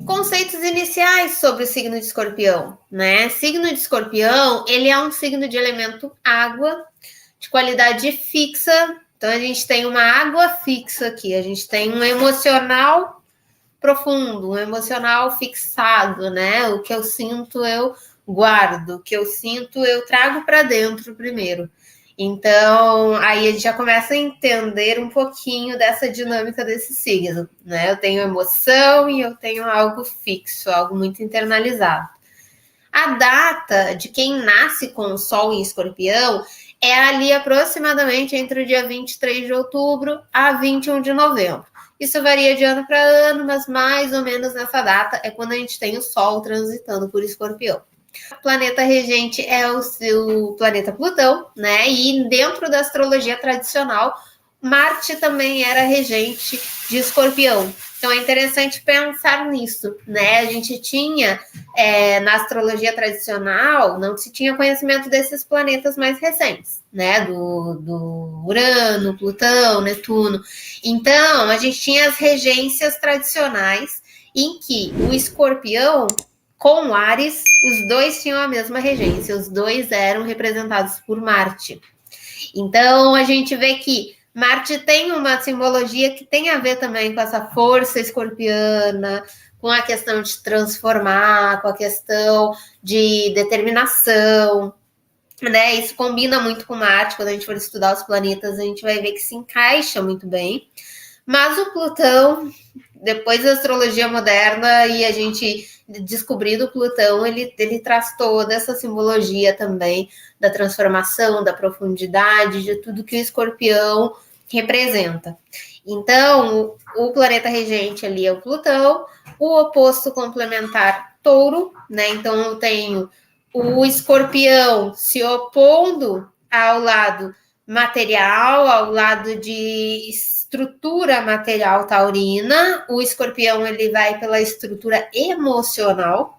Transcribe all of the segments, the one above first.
Conceitos iniciais sobre o signo de Escorpião, né? Signo de Escorpião, ele é um signo de elemento água, de qualidade fixa. Então, a gente tem uma água fixa aqui, a gente tem um emocional profundo, um emocional fixado, né? O que eu sinto, eu guardo. O que eu sinto, eu trago para dentro primeiro. Então, aí a gente já começa a entender um pouquinho dessa dinâmica desse signo, né? Eu tenho emoção e eu tenho algo fixo, algo muito internalizado. A data de quem nasce com o Sol em Escorpião é ali aproximadamente entre o dia 23 de outubro a 21 de novembro. Isso varia de ano para ano, mas mais ou menos nessa data é quando a gente tem o Sol transitando por Escorpião. O planeta regente é o seu planeta Plutão, né? E dentro da astrologia tradicional, Marte também era regente de Escorpião. Então é interessante pensar nisso, né? A gente tinha, na astrologia tradicional, não se tinha conhecimento desses planetas mais recentes, né? Do Urano, Plutão, Netuno. Então, a gente tinha as regências tradicionais em que o Escorpião com o Áries, os dois tinham a mesma regência, os dois eram representados por Marte. Então, a gente vê que Marte tem uma simbologia que tem a ver também com essa força escorpiana, com a questão de transformar, com a questão de determinação, né? Isso combina muito com Marte. Quando a gente for estudar os planetas, a gente vai ver que se encaixa muito bem. Mas o Plutão, depois da astrologia moderna e a gente descobrindo o Plutão, ele traz toda essa simbologia também da transformação, da profundidade, de tudo que o Escorpião representa. Então, o planeta regente ali é o Plutão, o oposto complementar, Touro, né? Então, eu tenho o Escorpião se opondo ao lado material, ao lado de estrutura material taurina. O Escorpião, ele vai pela estrutura emocional.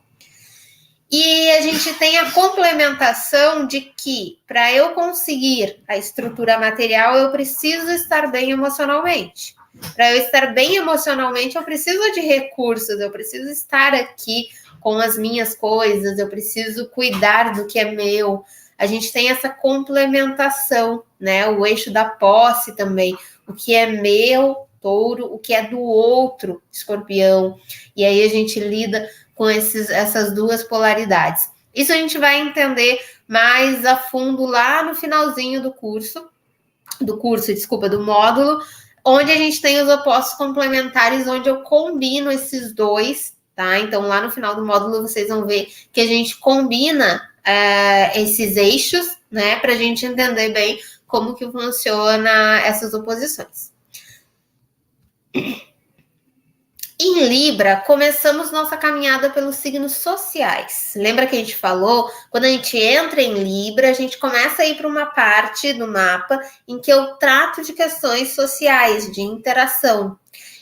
E a gente tem a complementação de que, para eu conseguir a estrutura material, eu preciso estar bem emocionalmente. Para eu estar bem emocionalmente, eu preciso de recursos, eu preciso estar aqui com as minhas coisas, eu preciso cuidar do que é meu. A gente tem essa complementação, né? O eixo da posse também. O que é meu, Touro, o que é do outro, Escorpião. E aí a gente lida com essas duas polaridades. Isso a gente vai entender mais a fundo lá no finalzinho do módulo, onde a gente tem os opostos complementares, onde eu combino esses dois, tá? Então, lá no final do módulo, vocês vão ver que a gente combina esses eixos, né? Para a gente entender bem como que funciona essas oposições. Em Libra, começamos nossa caminhada pelos signos sociais. Lembra que a gente falou? Quando a gente entra em Libra, a gente começa a ir para uma parte do mapa em que eu trato de questões sociais, de interação.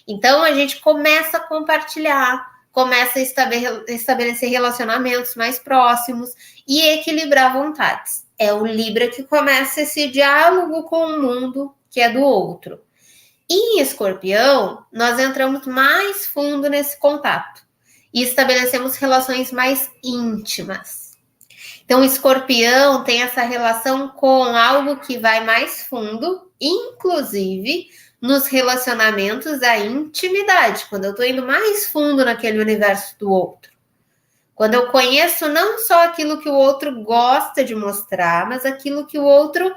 Então, a gente começa a compartilhar, começa a estabelecer relacionamentos mais próximos e equilibrar vontades. É o Libra que começa esse diálogo com o mundo que é do outro. Em Escorpião, nós entramos mais fundo nesse contato e estabelecemos relações mais íntimas. Então, o Escorpião tem essa relação com algo que vai mais fundo, inclusive nos relacionamentos, a intimidade, quando eu estou indo mais fundo naquele universo do outro. Quando eu conheço não só aquilo que o outro gosta de mostrar, mas aquilo que o outro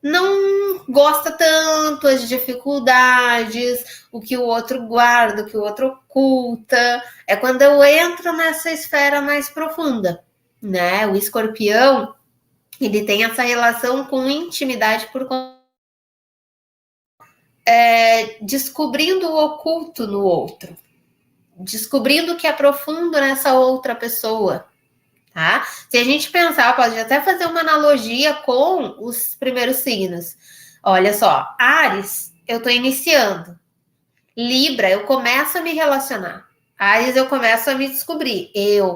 não gosta tanto, as dificuldades, o que o outro guarda, o que o outro oculta. É quando eu entro nessa esfera mais profunda, né? O Escorpião, ele tem essa relação com intimidade por descobrindo o oculto no outro, descobrindo o que é profundo nessa outra pessoa. Tá? Se a gente pensar, pode até fazer uma analogia com os primeiros signos. Olha só, Áries, eu estou iniciando. Libra, eu começo a me relacionar. Áries, eu começo a me descobrir.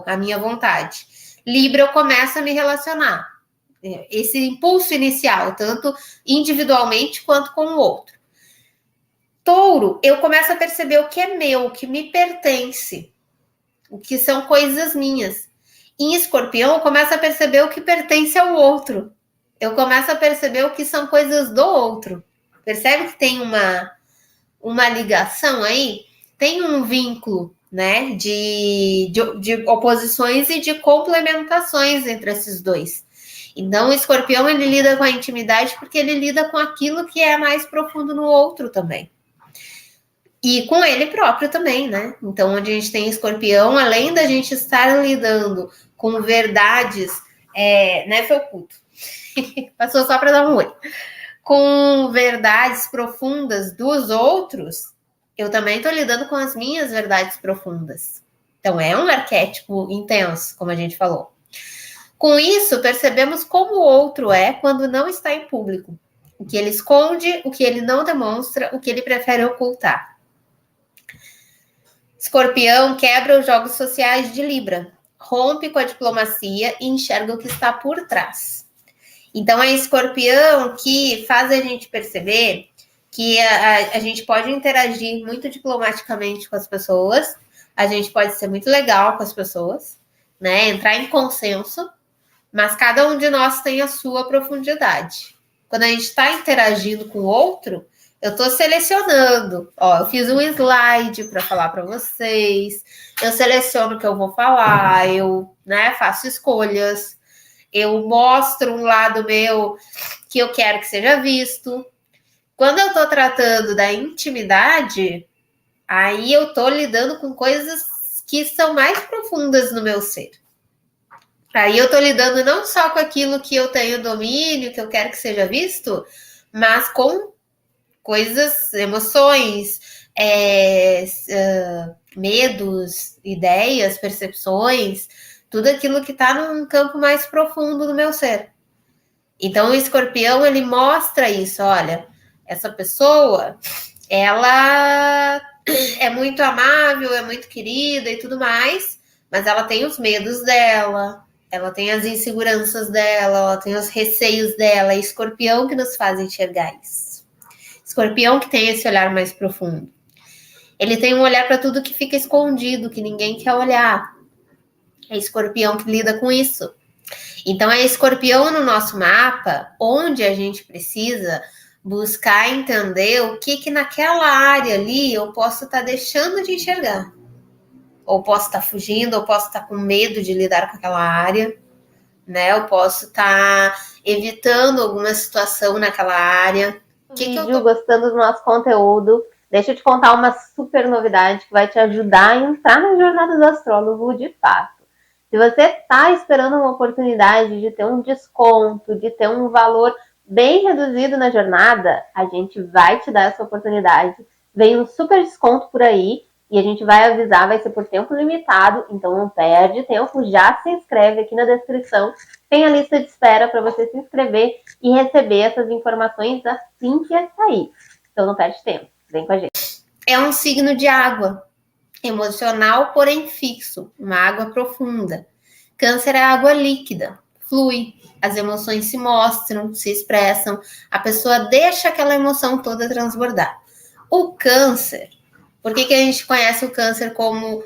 A minha vontade. Libra, eu começo a me relacionar. Esse impulso inicial, tanto individualmente quanto com o outro. Touro, eu começo a perceber o que é meu, o que me pertence. o que são coisas minhas. Em Escorpião, eu começo a perceber o que pertence ao outro. Eu começo a perceber o que são coisas do outro. Percebe que tem uma ligação aí? Tem um vínculo, né, de oposições e de complementações entre esses dois. Então, o Escorpião, ele lida com a intimidade porque ele lida com aquilo que é mais profundo no outro também. E com ele próprio também, né? Então, onde a gente tem Escorpião, além da gente estar lidando com verdades, né, Felputo? Passou só para dar um oi. Com verdades profundas dos outros, eu também estou lidando com as minhas verdades profundas. Então, é um arquétipo intenso, como a gente falou. Com isso, percebemos como o outro é quando não está em público. O que ele esconde, o que ele não demonstra, o que ele prefere ocultar. Escorpião quebra os jogos sociais de Libra, rompe com a diplomacia e enxerga o que está por trás. Então, é Escorpião que faz a gente perceber que a gente pode interagir muito diplomaticamente com as pessoas, a gente pode ser muito legal com as pessoas, né? Entrar em consenso, mas cada um de nós tem a sua profundidade. Quando a gente está interagindo com o outro, eu estou selecionando. Ó, eu fiz um slide para falar para vocês. Eu seleciono o que eu vou falar. Eu, né, faço escolhas. Eu mostro um lado meu que eu quero que seja visto. Quando eu estou tratando da intimidade, aí eu estou lidando com coisas que são mais profundas no meu ser. Aí eu estou lidando não só com aquilo que eu tenho domínio, que eu quero que seja visto, mas com coisas, emoções, medos, ideias, percepções, tudo aquilo que está num campo mais profundo do meu ser. Então, o Escorpião, ele mostra isso, olha, essa pessoa, ela é muito amável, é muito querida e tudo mais, mas ela tem os medos dela, ela tem as inseguranças dela, ela tem os receios dela. É Escorpião que nos faz enxergar isso. Escorpião que tem esse olhar mais profundo. Ele tem um olhar para tudo que fica escondido, que ninguém quer olhar. É Escorpião que lida com isso. Então, é Escorpião no nosso mapa, onde a gente precisa buscar entender o que naquela área ali eu posso estar deixando de enxergar. Ou posso estar fugindo, ou posso estar com medo de lidar com aquela área, né? Eu posso estar evitando alguma situação naquela área. Gostando do nosso conteúdo, deixa eu te contar uma super novidade que vai te ajudar a entrar na jornada do astrólogo de fato. Se você está esperando uma oportunidade de ter um desconto, de ter um valor bem reduzido na jornada, a gente vai te dar essa oportunidade. Vem um super desconto por aí e a gente vai avisar, vai ser por tempo limitado, então não perde tempo, já se inscreve aqui na descrição. Tem a lista de espera para você se inscrever e receber essas informações assim que sair. Então não perde tempo, vem com a gente. É um signo de água, emocional, porém fixo, uma água profunda. Câncer é água líquida, flui, as emoções se mostram, se expressam, a pessoa deixa aquela emoção toda transbordar. O câncer, por que a gente conhece o câncer como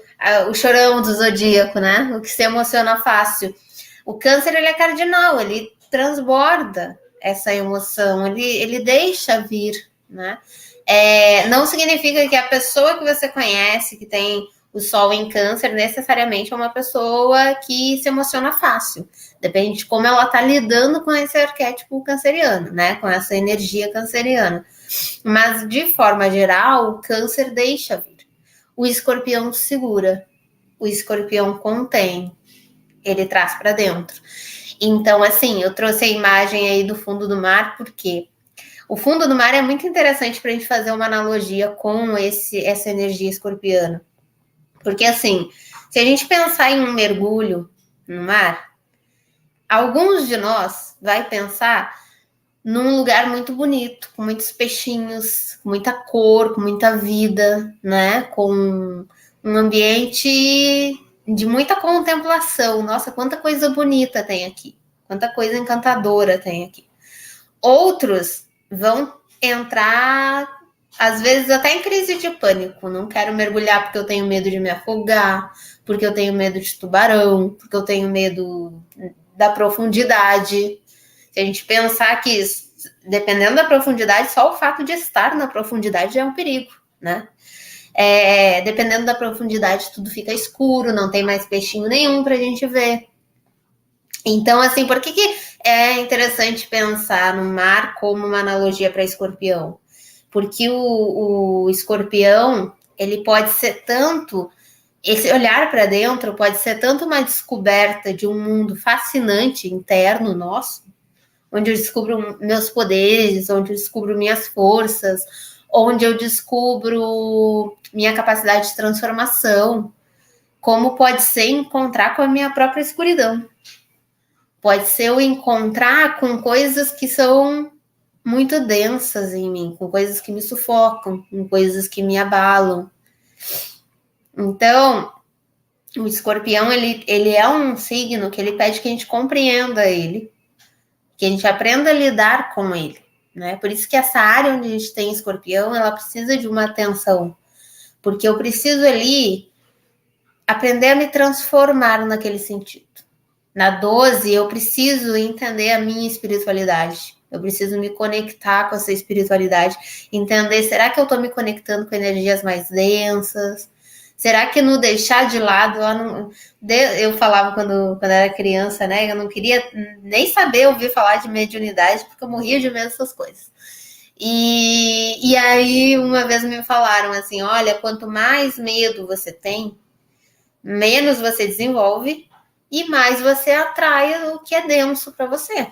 o chorão do zodíaco, né? O que se emociona fácil. O câncer, ele é cardinal, ele transborda essa emoção, ele deixa vir, né? Não significa que a pessoa que você conhece, que tem o sol em câncer, necessariamente é uma pessoa que se emociona fácil. Depende de como ela está lidando com esse arquétipo canceriano, né? Com essa energia canceriana. Mas, de forma geral, o câncer deixa vir. O escorpião segura. O escorpião contém. Ele traz para dentro. Então, assim, eu trouxe a imagem aí do fundo do mar, porque o fundo do mar é muito interessante para a gente fazer uma analogia com essa energia escorpiana. Porque, assim, se a gente pensar em um mergulho no mar, alguns de nós vai pensar num lugar muito bonito, com muitos peixinhos, com muita cor, com muita vida, né? Com um ambiente de muita contemplação. Nossa, quanta coisa bonita tem aqui. Quanta coisa encantadora tem aqui. Outros vão entrar às vezes até em crise de pânico. Não quero mergulhar porque eu tenho medo de me afogar, porque eu tenho medo de tubarão, porque eu tenho medo da profundidade. Se a gente pensar que, dependendo da profundidade, só o fato de estar na profundidade já é um perigo, né? Dependendo da profundidade, tudo fica escuro, não tem mais peixinho nenhum pra gente ver. Então, assim, por que é interessante pensar no mar como uma analogia para escorpião? Porque o escorpião, ele pode ser tanto, esse olhar para dentro pode ser tanto uma descoberta de um mundo fascinante interno nosso, onde eu descubro meus poderes, onde eu descubro minhas forças, onde eu descubro minha capacidade de transformação, como pode ser encontrar com a minha própria escuridão. Pode ser eu encontrar com coisas que são muito densas em mim, com coisas que me sufocam, com coisas que me abalam. Então, o escorpião, ele é um signo que ele pede que a gente compreenda ele, que a gente aprenda a lidar com ele, né? Por isso que essa área onde a gente tem escorpião, ela precisa de uma atenção, porque eu preciso ali aprender a me transformar naquele sentido. Na 12, eu preciso entender a minha espiritualidade. Eu preciso me conectar com essa espiritualidade. Entender, será que eu estou me conectando com energias mais densas? Será que no deixar de lado, eu falava quando era criança, né? Eu não queria nem saber ouvir falar de mediunidade, porque eu morria de medo dessas coisas. E aí, uma vez me falaram assim, olha, quanto mais medo você tem, menos você desenvolve e mais você atrai o que é denso para você.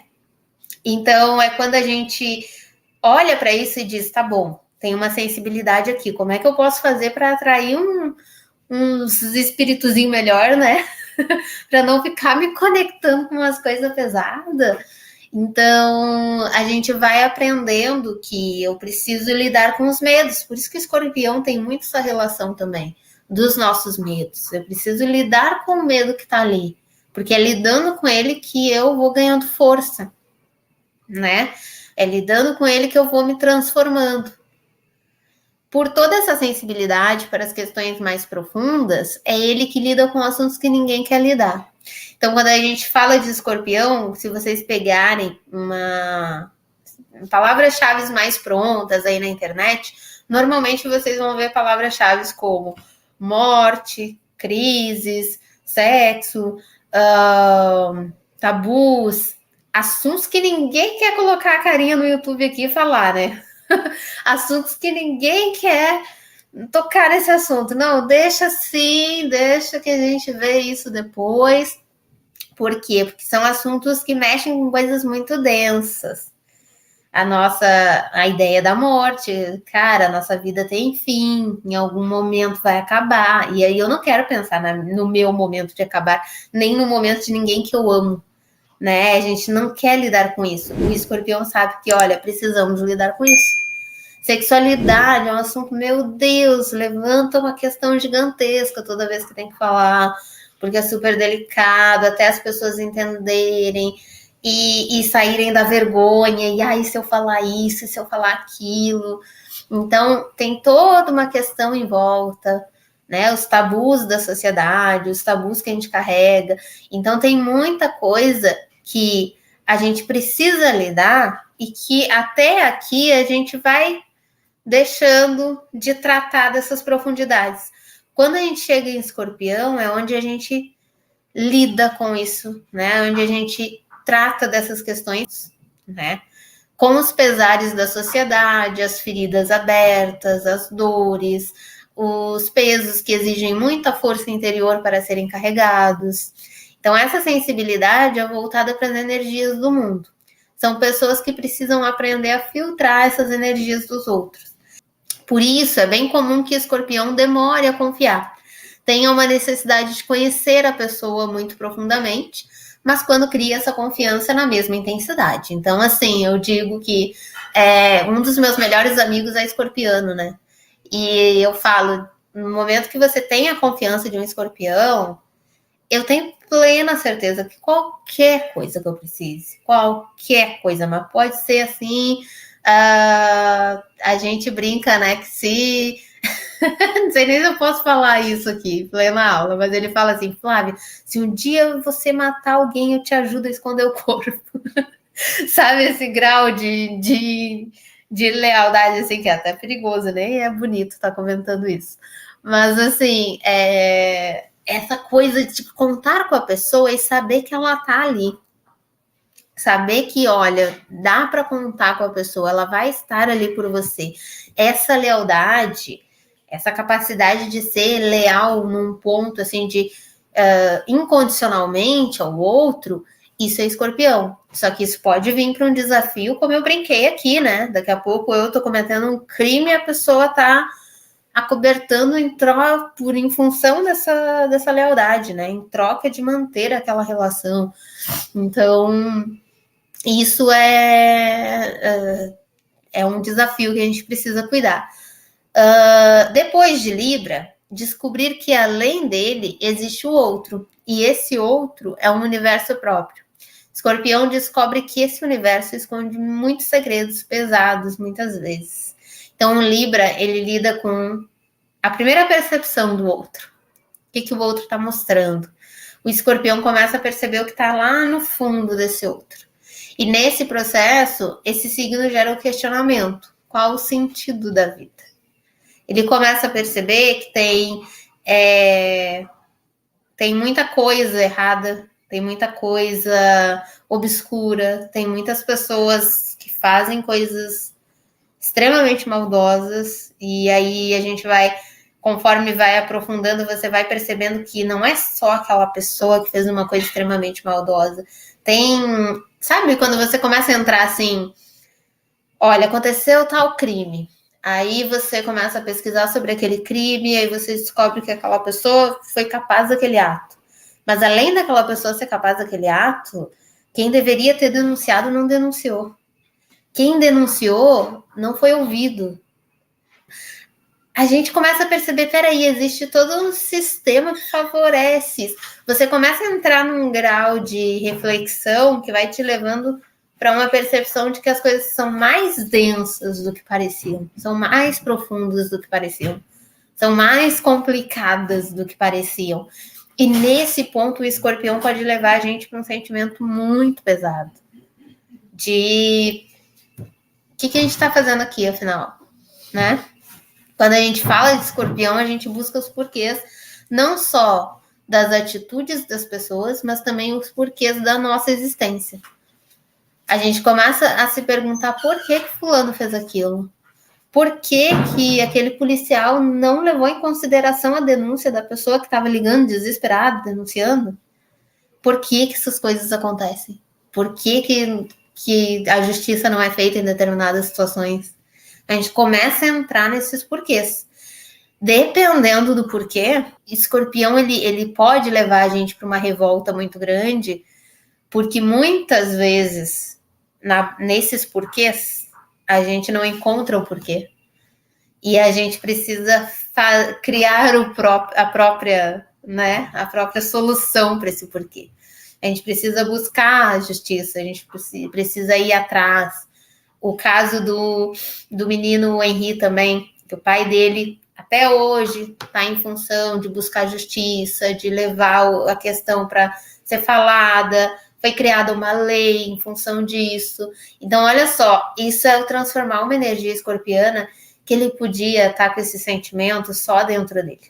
Então, é quando a gente olha para isso e diz, tá bom, tem uma sensibilidade aqui, como é que eu posso fazer para atrair uns espíritozinho melhor, né? Para não ficar me conectando com umas coisas pesadas. Então, a gente vai aprendendo que eu preciso lidar com os medos. Por isso que o escorpião tem muito essa relação também dos nossos medos. Eu preciso lidar com o medo que está ali, porque é lidando com ele que eu vou ganhando força, né? É lidando com ele que eu vou me transformando. Por toda essa sensibilidade para as questões mais profundas, é ele que lida com assuntos que ninguém quer lidar. Então, quando a gente fala de escorpião, se vocês pegarem palavras-chave mais prontas aí na internet, normalmente vocês vão ver palavras-chave como morte, crises, sexo, tabus, assuntos que ninguém quer colocar a carinha no YouTube aqui e falar, né? Assuntos que ninguém quer tocar nesse assunto. Não, deixa assim, deixa que a gente vê isso depois. Por quê? Porque são assuntos que mexem com coisas muito densas. A ideia da morte, cara, a nossa vida tem fim, em algum momento vai acabar. E aí eu não quero pensar no meu momento de acabar, nem no momento de ninguém que eu amo, né? A gente não quer lidar com isso. O escorpião sabe que, olha, precisamos lidar com isso. Sexualidade é um assunto, meu Deus, levanta uma questão gigantesca toda vez que tem que falar, porque é super delicado, até as pessoas entenderem e saírem da vergonha, e aí se eu falar isso, se eu falar aquilo. Então, tem toda uma questão em volta, né? Os tabus da sociedade, os tabus que a gente carrega. Então, tem muita coisa que a gente precisa lidar e que até aqui a gente vai deixando de tratar dessas profundidades. Quando a gente chega em escorpião, é onde a gente lida com isso, né? Onde a gente trata dessas questões, né? Com os pesares da sociedade, as feridas abertas, as dores, os pesos que exigem muita força interior para serem carregados. Então, essa sensibilidade é voltada para as energias do mundo. São pessoas que precisam aprender a filtrar essas energias dos outros. Por isso, é bem comum que escorpião demore a confiar. Tenha uma necessidade de conhecer a pessoa muito profundamente, mas quando cria essa confiança na mesma intensidade. Então, assim, eu digo que um dos meus melhores amigos é escorpiano, né? E eu falo, no momento que você tem a confiança de um escorpião, eu tenho plena certeza que qualquer coisa que eu precise, qualquer coisa, mas pode ser assim, A gente brinca, né, que se... Não sei nem se eu posso falar isso aqui, falei na aula, mas ele fala assim, Flávia, se um dia você matar alguém, eu te ajudo a esconder o corpo. Sabe, esse grau de lealdade, assim, que é até perigoso, né? E é bonito estar comentando isso. Mas, assim, essa coisa de contar com a pessoa e saber que ela tá ali. Saber que, olha, dá para contar com a pessoa, ela vai estar ali por você. Essa lealdade, essa capacidade de ser leal num ponto, assim, de incondicionalmente ao outro, isso é escorpião. Só que isso pode vir para um desafio, como eu brinquei aqui, né? Daqui a pouco eu tô cometendo um crime e a pessoa tá acobertando em função dessa lealdade, né? Em troca de manter aquela relação. Então, isso é um desafio que a gente precisa cuidar. Depois de Libra, descobrir que além dele existe o outro, e esse outro é um universo próprio. Escorpião descobre que esse universo esconde muitos segredos pesados, muitas vezes. Então, o Libra, ele lida com a primeira percepção do outro. O que o outro está mostrando? O Escorpião começa a perceber o que está lá no fundo desse outro. E nesse processo, esse signo gera o questionamento. Qual o sentido da vida? Ele começa a perceber que tem muita coisa errada, tem muita coisa obscura, tem muitas pessoas que fazem coisas extremamente maldosas, e aí a gente vai, conforme vai aprofundando, você vai percebendo que não é só aquela pessoa que fez uma coisa extremamente maldosa. Sabe, quando você começa a entrar assim, olha, aconteceu tal crime. Aí você começa a pesquisar sobre aquele crime, aí você descobre que aquela pessoa foi capaz daquele ato. Mas além daquela pessoa ser capaz daquele ato, quem deveria ter denunciado não denunciou. Quem denunciou não foi ouvido. A gente começa a perceber, peraí, existe todo um sistema que favorece isso. Você começa a entrar num grau de reflexão que vai te levando para uma percepção de que as coisas são mais densas do que pareciam, são mais profundas do que pareciam, são mais complicadas do que pareciam. E nesse ponto, o escorpião pode levar a gente para um sentimento muito pesado de o que a gente está fazendo aqui, afinal, né? Quando a gente fala de escorpião, a gente busca os porquês, não só das atitudes das pessoas, mas também os porquês da nossa existência. A gente começa a se perguntar por que fulano fez aquilo. Por que aquele policial não levou em consideração a denúncia da pessoa que estava ligando desesperado, denunciando? Por que essas coisas acontecem? Por que a justiça não é feita em determinadas situações? A gente começa a entrar nesses porquês. Dependendo do porquê, escorpião ele pode levar a gente para uma revolta muito grande, porque muitas vezes nesses porquês a gente não encontra o porquê. E a gente precisa criar a própria solução para esse porquê. A gente precisa buscar a justiça, a gente precisa ir atrás. O caso do menino Henri também, que o pai dele até hoje está em função de buscar justiça, de levar a questão para ser falada. Foi criada uma lei em função disso. Então, olha só, isso é transformar uma energia escorpiana que ele podia estar com esse sentimento só dentro dele,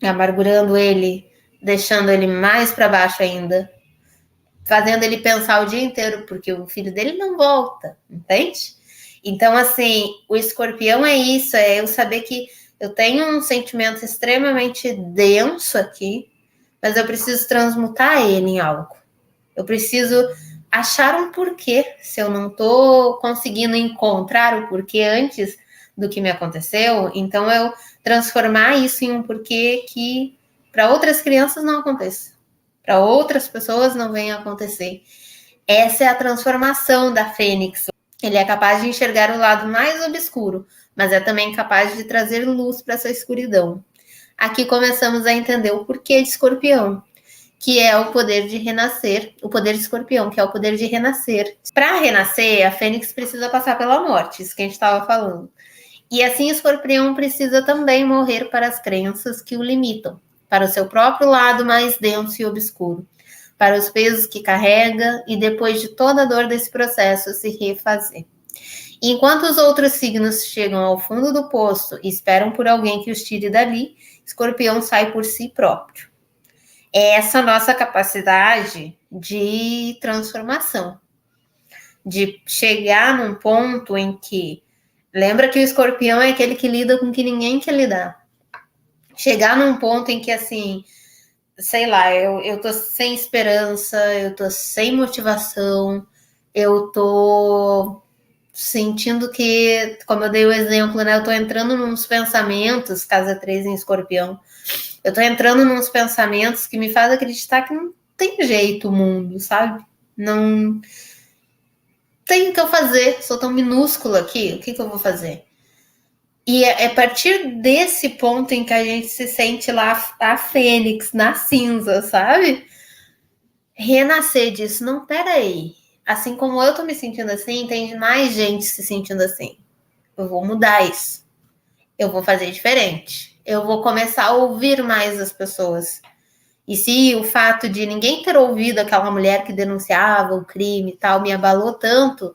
amargurando ele, deixando ele mais para baixo ainda, fazendo ele pensar o dia inteiro, porque o filho dele não volta, entende? Então, assim, o escorpião é isso, é eu saber que eu tenho um sentimento extremamente denso aqui, mas eu preciso transmutar ele em algo. Eu preciso achar um porquê. Se eu não estou conseguindo encontrar o porquê antes do que me aconteceu, então eu transformar isso em um porquê que para outras crianças não aconteça, para outras pessoas não venha a acontecer. Essa é a transformação da Fênix. Ele é capaz de enxergar o lado mais obscuro, mas é também capaz de trazer luz para essa escuridão. Aqui começamos a entender o porquê de escorpião. que é o poder de renascer, o poder de escorpião, que é o poder de renascer. Para renascer, a fênix precisa passar pela morte, isso que a gente estava falando. E assim o escorpião precisa também morrer para as crenças que o limitam, para o seu próprio lado mais denso e obscuro, para os pesos que carrega e depois de toda a dor desse processo se refazer. Enquanto os outros signos chegam ao fundo do poço e esperam por alguém que os tire dali, escorpião sai por si próprio. É essa nossa capacidade de transformação, de chegar num ponto em que, lembra que o escorpião é aquele que lida com o que ninguém quer lidar. Chegar num ponto em que, assim, sei lá, eu tô sem esperança, eu tô sem motivação, eu tô sentindo que, como eu dei o exemplo, né, eu tô entrando nos pensamentos, casa 3 em escorpião, eu tô entrando nos pensamentos que me fazem acreditar que não tem jeito o mundo, sabe? Não tem o que eu fazer, sou tão minúscula aqui, o que eu vou fazer? E é a partir desse ponto em que a gente se sente lá a fênix na cinza, sabe? Renascer disso, não, peraí. Assim como eu tô me sentindo assim, tem mais gente se sentindo assim. Eu vou mudar isso. Eu vou fazer diferente. Eu vou começar a ouvir mais as pessoas. E se o fato de ninguém ter ouvido aquela mulher que denunciava o crime e tal me abalou tanto,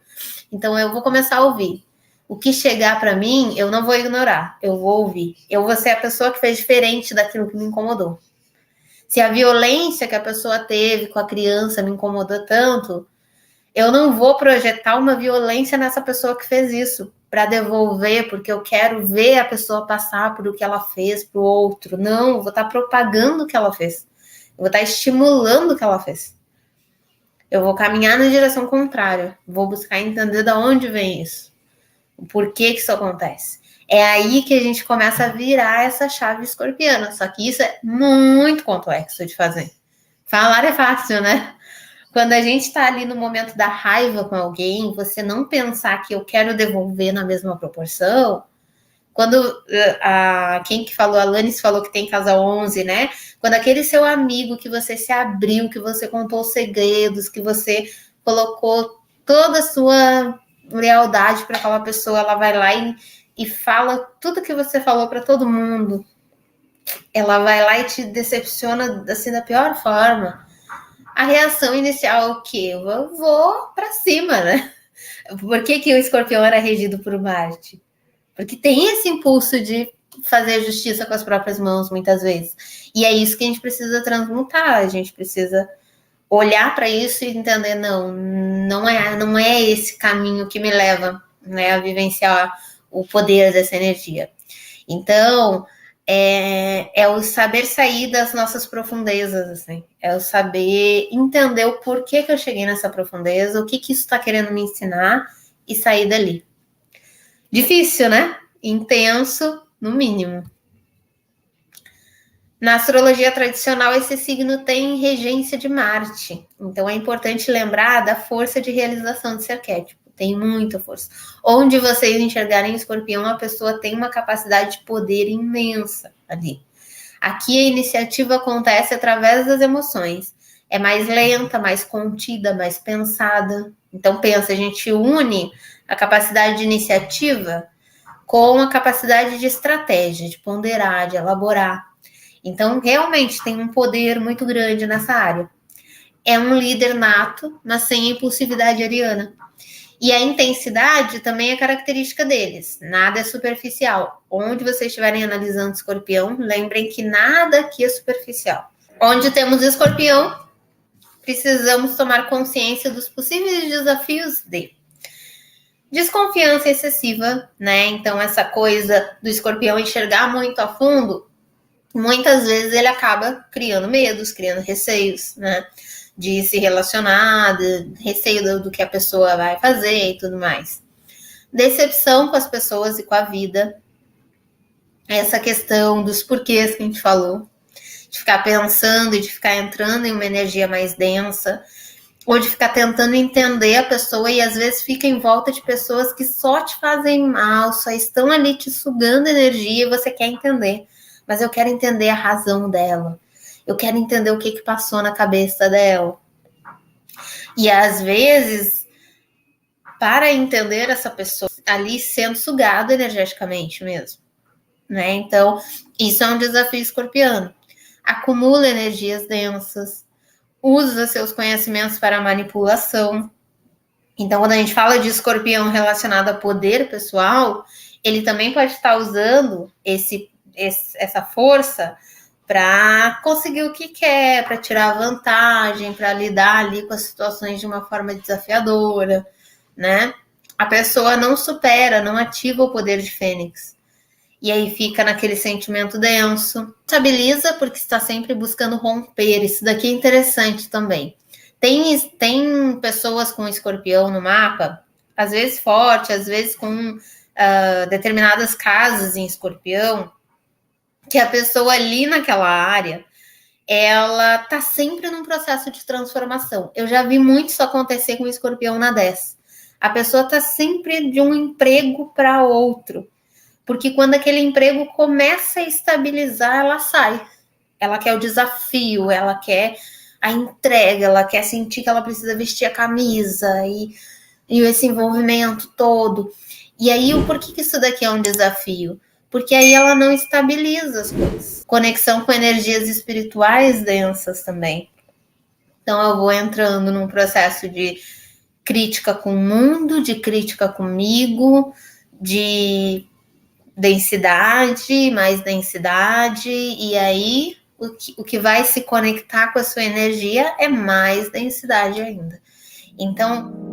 então eu vou começar a ouvir. O que chegar para mim, eu não vou ignorar, eu vou ouvir. Eu vou ser a pessoa que fez diferente daquilo que me incomodou. Se a violência que a pessoa teve com a criança me incomodou tanto, eu não vou projetar uma violência nessa pessoa que fez isso para devolver, porque eu quero ver a pessoa passar por o que ela fez para o outro. Não, eu vou estar propagando o que ela fez. Eu vou estar estimulando o que ela fez. Eu vou caminhar na direção contrária. Vou buscar entender de onde vem isso. O porquê que isso acontece. É aí que a gente começa a virar essa chave escorpiana. Só que isso é muito complexo de fazer. Falar é fácil, né? Quando a gente está ali no momento da raiva com alguém, você não pensar que eu quero devolver na mesma proporção. Quando quem que falou, a Lanis falou que tem casa 11, né? Quando aquele seu amigo que você se abriu, que você contou segredos, que você colocou toda a sua lealdade para aquela pessoa, ela vai lá e fala tudo que você falou para todo mundo. Ela vai lá e te decepciona assim da pior forma. A reação inicial é o quê? Eu vou para cima, né? Por que o escorpião era regido por Marte? Porque tem esse impulso de fazer justiça com as próprias mãos, muitas vezes. E é isso que a gente precisa transmutar. A gente precisa olhar para isso e entender, não é esse caminho que me leva, né, a vivenciar o poder dessa energia. Então, é o saber sair das nossas profundezas, assim. É o saber entender o porquê que eu cheguei nessa profundeza, o que isso está querendo me ensinar e sair dali. Difícil, né? Intenso, no mínimo. Na astrologia tradicional, esse signo tem regência de Marte. Então, é importante lembrar da força de realização desse arquétipo. Tem muita força. Onde vocês enxergarem escorpião, a pessoa tem uma capacidade de poder imensa ali. Aqui a iniciativa acontece através das emoções. É mais lenta, mais contida, mais pensada. Então, pensa, a gente une a capacidade de iniciativa com a capacidade de estratégia, de ponderar, de elaborar. Então, realmente tem um poder muito grande nessa área. É um líder nato, mas sem impulsividade ariana. E a intensidade também é característica deles. Nada é superficial. Onde vocês estiverem analisando escorpião, lembrem que nada aqui é superficial. Onde temos escorpião, precisamos tomar consciência dos possíveis desafios de desconfiança excessiva, né? Então, essa coisa do escorpião enxergar muito a fundo, muitas vezes ele acaba criando medos, criando receios, né? De se relacionar, receio do que a pessoa vai fazer e tudo mais. Decepção com as pessoas e com a vida. Essa questão dos porquês que a gente falou, de ficar pensando e de ficar entrando em uma energia mais densa, ou de ficar tentando entender a pessoa e às vezes fica em volta de pessoas que só te fazem mal, só estão ali te sugando energia e você quer entender. Mas eu quero entender a razão dela. Eu quero entender o que passou na cabeça dela. E às vezes, para entender essa pessoa ali sendo sugado energeticamente mesmo, né? Então, isso é um desafio escorpiano. Acumula energias densas, usa seus conhecimentos para manipulação. Então, quando a gente fala de escorpião relacionado a poder pessoal, ele também pode estar usando essa força para conseguir o que quer, para tirar vantagem, para lidar ali com as situações de uma forma desafiadora, né? A pessoa não supera, não ativa o poder de Fênix. E aí fica naquele sentimento denso. Estabiliza porque está sempre buscando romper. Isso daqui é interessante também. Tem pessoas com escorpião no mapa, às vezes forte, às vezes com determinadas casas em escorpião, que a pessoa ali naquela área, ela tá sempre num processo de transformação. Eu já vi muito isso acontecer com o escorpião na 10. A pessoa tá sempre de um emprego para outro. Porque quando aquele emprego começa a estabilizar, ela sai. Ela quer o desafio, ela quer a entrega, ela quer sentir que ela precisa vestir a camisa e esse envolvimento todo. E aí, por que isso daqui é um desafio? Porque aí ela não estabiliza as coisas. Conexão com energias espirituais densas também. Então eu vou entrando num processo de crítica com o mundo, de crítica comigo, de densidade, mais densidade, e aí o que vai se conectar com a sua energia é mais densidade ainda. Então,